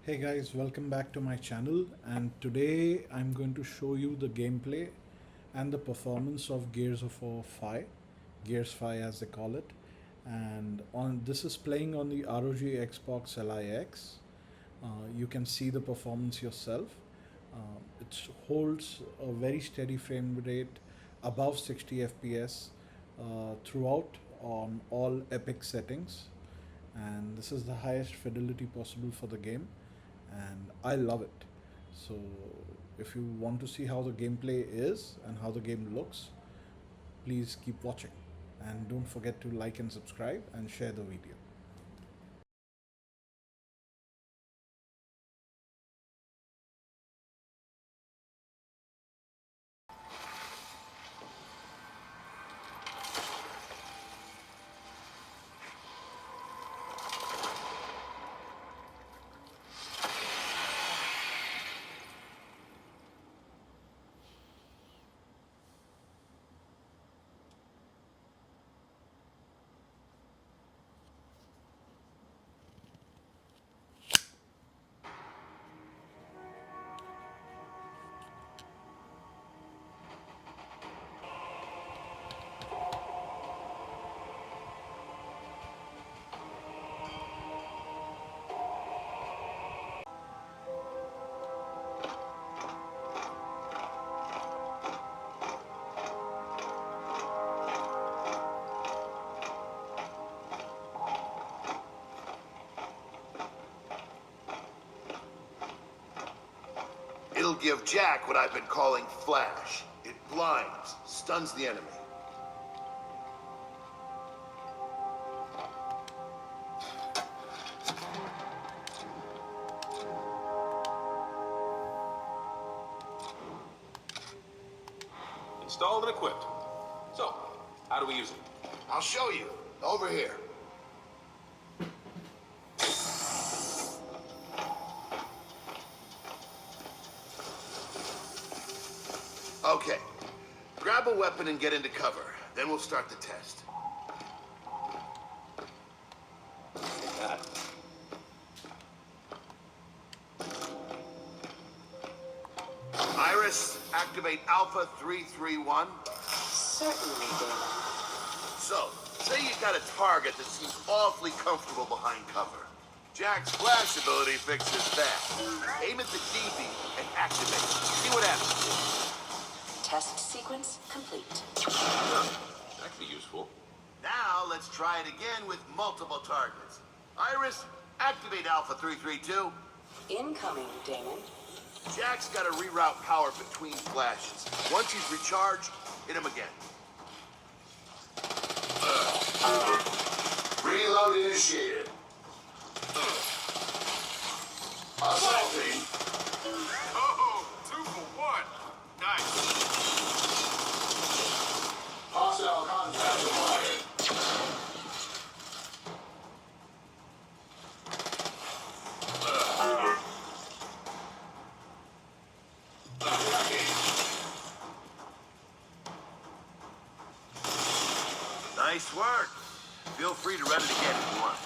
Hey guys, welcome back to my channel, and today I'm going to show you the gameplay and the performance of Gears of War 5, Gears 5 as they call it. And on this is playing on the ROG Xbox LIX. You can see the performance yourself. It holds a very steady frame rate above 60 FPS throughout on all epic settings, and this is the highest fidelity possible for the game, and I love it. So if you want to see how the gameplay is and how the game looks, please keep watching, and don't forget to like and subscribe and share the video. It'll give Jack what I've been calling flash. It blinds, stuns the enemy. Installed and equipped. So, how do we use it? I'll show you. Over here. Okay. Grab a weapon and get into cover. Then we'll start the test. Got it. Iris, activate Alpha 331. Certainly, Damon. So, say you got a target that seems awfully comfortable behind cover. Jack's flash ability fixes that. Aim at the DB and activate it. See what happens. Test sequence complete. That could be useful. Now, let's try it again with multiple targets. Iris, activate Alpha 332. Incoming, Damon. Jack's got to reroute power between flashes. Once he's recharged, hit him again. Reload initiated. Assaulting. Oh, 2 for 1. Nice. Hostile contact acquired. Nice work. Feel free to run it again if you want.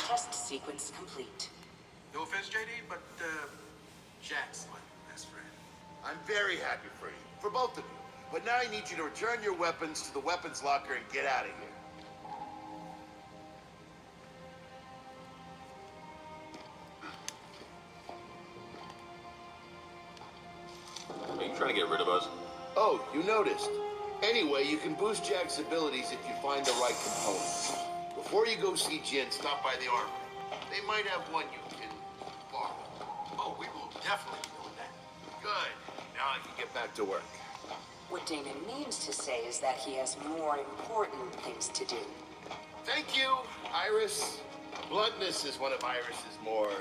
Test sequence complete. No offense, JD, but Jack's like my best friend. I'm very happy for you, for both of you. But now I need you to return your weapons to the weapons locker and get out of here. Are you trying to get rid of us? Oh, you noticed. Anyway, you can boost Jack's abilities if you find the right components. Before you go see Jinn, stop by the armory. They might have one you can borrow. Oh, we will definitely be doing that. Good. Now I can get back to work. What Damon means to say is that he has more important things to do. Thank you, Iris. Bluntness is one of Iris's more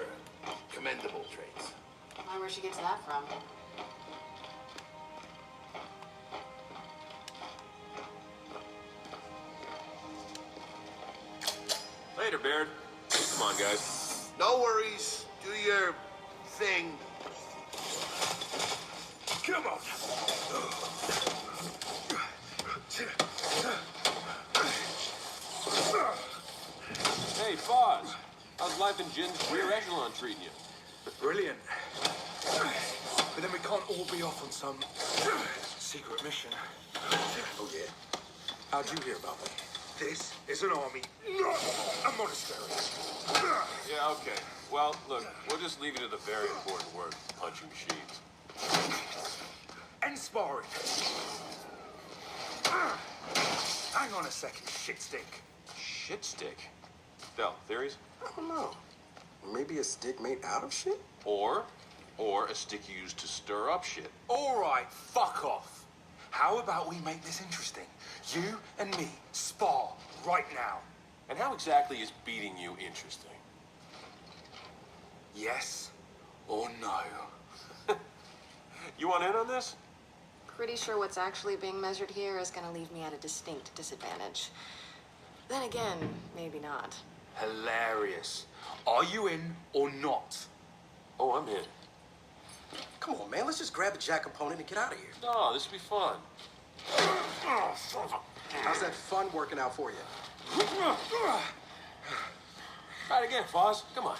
commendable traits. I wonder where she gets that from. Later, Baird. Come on, guys. No worries. Do your thing. Come on. Hey, Hey, Fahz. How's life in Jinn's rear echelon treating you? Brilliant. But then we can't all be off on some secret mission. Oh, yeah? How'd you hear about me? This is an army, not a monastery. Yeah, okay. Well, look, we'll just leave you to the very important word, punching machines. And sparring. Hang on a second, shit stick. Shit stick. Del, theories? I don't know. Maybe a stick made out of shit? Or a stick used to stir up shit. All right, fuck off. How about we make this interesting? You and me spar right now. And how exactly is beating you interesting? Yes or no? You want in on this? Pretty sure what's actually being measured here is gonna leave me at a distinct disadvantage. Then again, maybe not. Hilarious. Are you in or not? Oh, I'm in. Come on, man. Let's just grab the jack component and get out of here. No, this will be fun. Oh, son of a... How's that fun working out for you? Try it again, Fahz. Come on.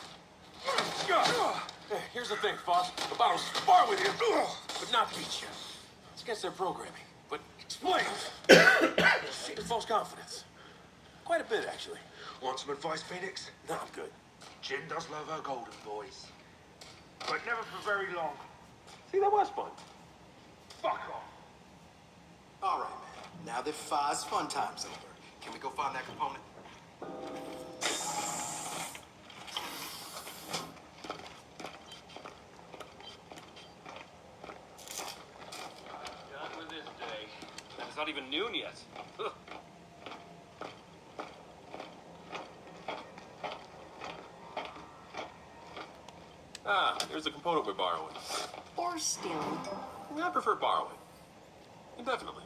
Hey, here's the thing, Fahz. The bottle's spar with you, but not beat you. It's against their programming. But explain. Your false confidence. Quite a bit, actually. Want some advice, Phoenix? No, I'm good. Jinn does love her golden boys. But never for very long. See, that was fun. Fuck off. All right, man. Now that Fahz fun time's over, can we go find that component? Done with this day. And it's not even noon yet. Here's the component we're borrowing. Or stealing. I prefer borrowing. Indefinitely.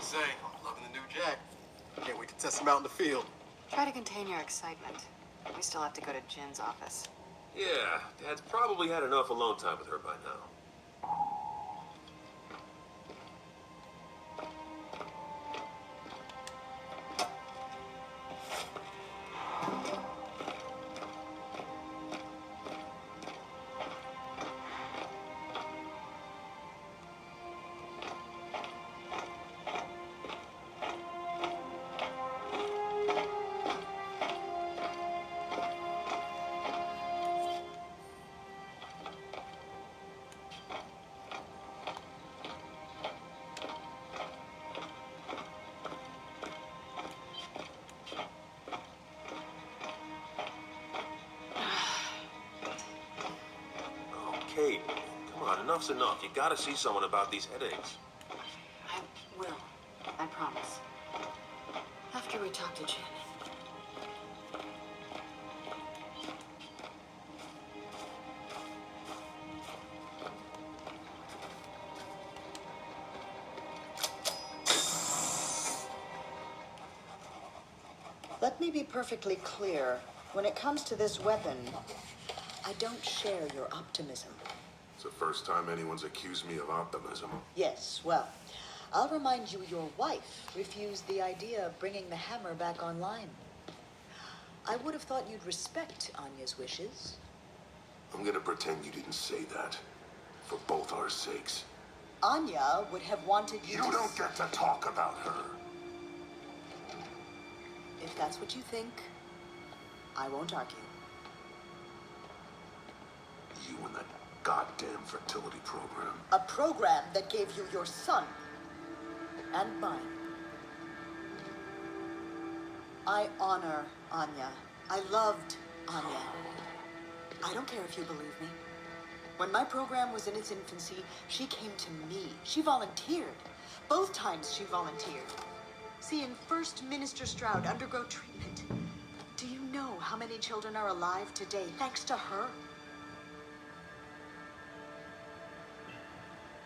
Say, I'm loving the new jack. Can't wait to test him out in the field. Try to contain your excitement. We still have to go to Jinn's office. Yeah, Dad's probably had enough alone time with her by now. Kate, come on, enough's enough. You gotta see someone about these headaches. I will. I promise. After we talk to Jinn. Let me be perfectly clear. When it comes to this weapon, I don't share your optimism. It's the first time anyone's accused me of optimism. Yes, well, I'll remind you your wife refused the idea of bringing the hammer back online. I would have thought you'd respect Anya's wishes. I'm gonna pretend you didn't say that. For both our sakes. Anya would have wanted you You to... don't get to talk about her. If that's what you think, I won't argue. You and that goddamn fertility program. A program that gave you your son. And mine. I honor Anya. I loved Anya. I don't care if you believe me. When my program was in its infancy, she came to me. She volunteered. Both times she volunteered. Seeing First Minister Stroud undergo treatment. Do you know how many children are alive today thanks to her?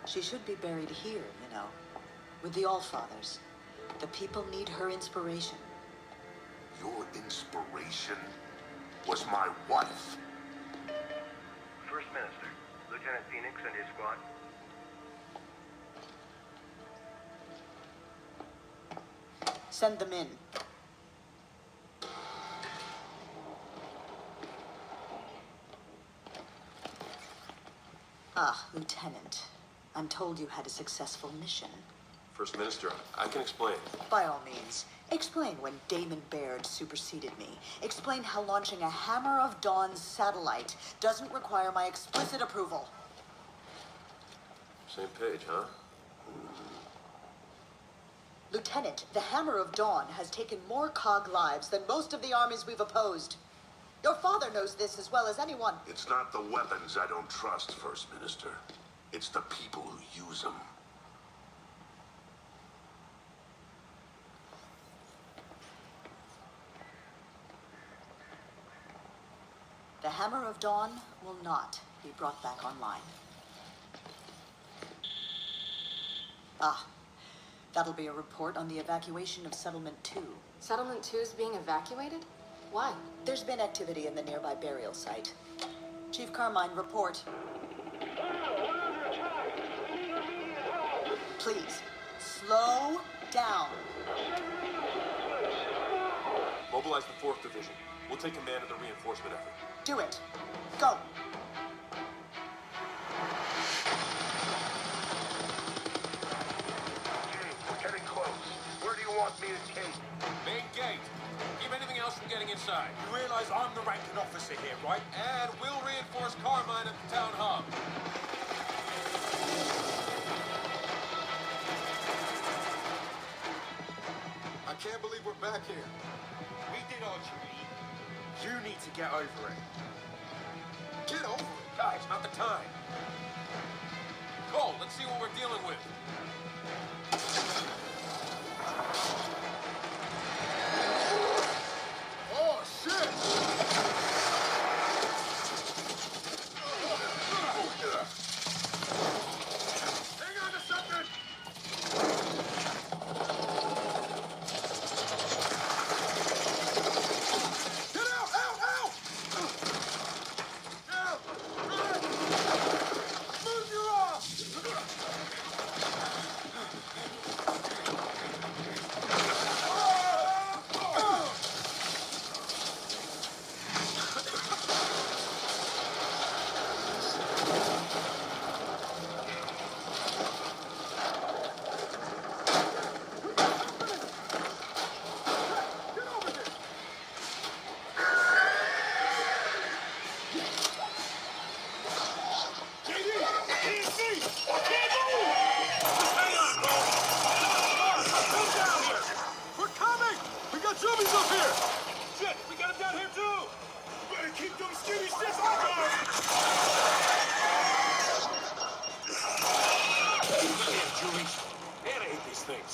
She should be buried here, you know, with the Allfathers. The people need her inspiration. Your inspiration was my wife. First Minister, Lieutenant Phoenix and his squad. Send them in. Ah, Lieutenant. I'm told you had a successful mission. First Minister, I can explain. By all means, explain when Damon Baird superseded me. Explain how launching a Hammer of Dawn satellite doesn't require my explicit approval. Same page, huh? Lieutenant, the Hammer of Dawn has taken more COG lives than most of the armies we've opposed. Your father knows this as well as anyone. It's not the weapons I don't trust, First Minister. It's the people who use them. The Hammer of Dawn will not be brought back online. Ah, that'll be a report on the evacuation of Settlement 2. Settlement 2 is being evacuated? Why? There's been activity in the nearby burial site. Chief Carmine, report. Please, slow down. Mobilize the 4th Division. We'll take command of the reinforcement effort. Do it. Go. We're getting close. Where do you want me to take? Main gate. Keep anything else from getting inside. You realize I'm the ranking officer here, right? And we'll reinforce Carmine at the town hub. I can't believe we're back here. We did our duty. You need to get over it. Get over it? Guys, not the time. Cole, let's see what we're dealing with. Oh, shit! Hang on to something! Get out! Out! Out! Out! Run! Move your arm! Get over here! JD! EC! Can't move! Hang on, Cole! Come down here! We're coming! We got zombies up here! Shit! We got them down here too! Better keep them skinny shits off us! Damn, Julie. Man, I hate these things.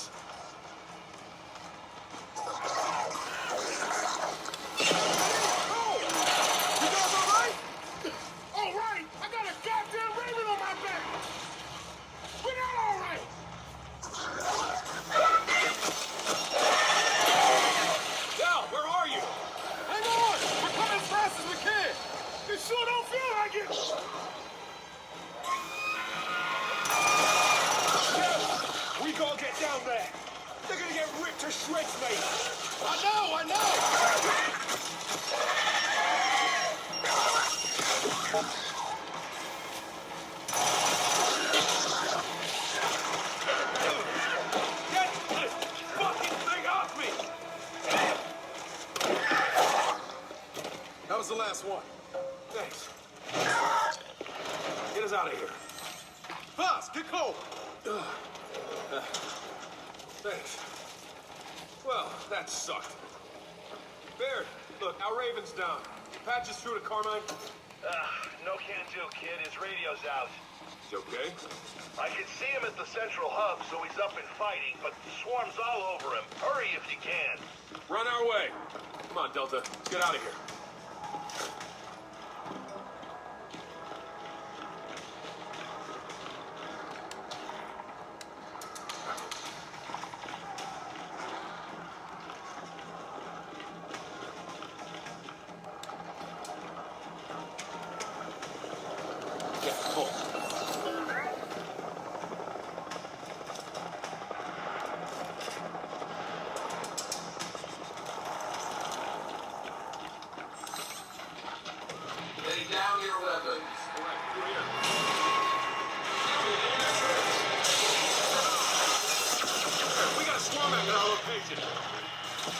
You guys all right? All right! I got a goddamn raven on my back! We're not all right! Val, where are you? Hang on! We're coming as fast as we can! It sure don't feel like it! We gotta get down there! They're gonna get ripped to shreds, mate! I know! Get this fucking thing off me! That was the last one. Thanks. Get us out of here. Fahz, get Cole! Thanks. Well, that sucked. Baird, look, our Raven's down. Patch us through to Carmine. No can do, kid. His radio's out. You okay? I can see him at the central hub, so he's up and fighting, but the swarm's all over him. Hurry if you can. Run our way. Come on, Delta. Let's get out of here. position.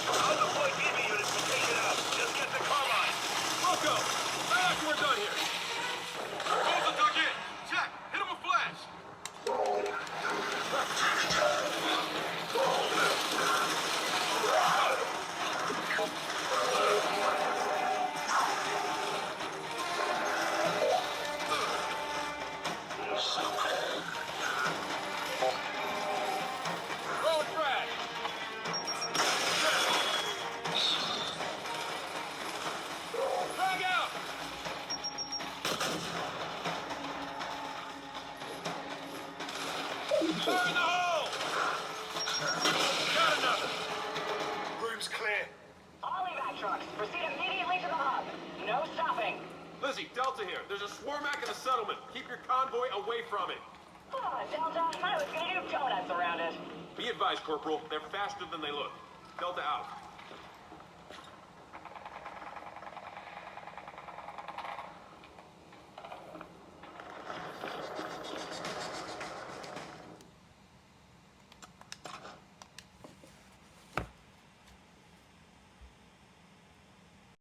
I'll deploy DB units to take it out. Just get the Carmine. Rocco, right after we're done here. Both dug in. Jack, hit him with flash. Roll frag. Frag out. Fire in the hole. Got another. Room's clear. All evac trucks, proceed immediately to the hub. No stopping. Lizzie, Delta here. There's a swarmac in the settlement. Keep your convoy away from it. Oh, Delta, I was gonna do donuts around it. Be advised, Corporal. They're faster than they look. Delta out.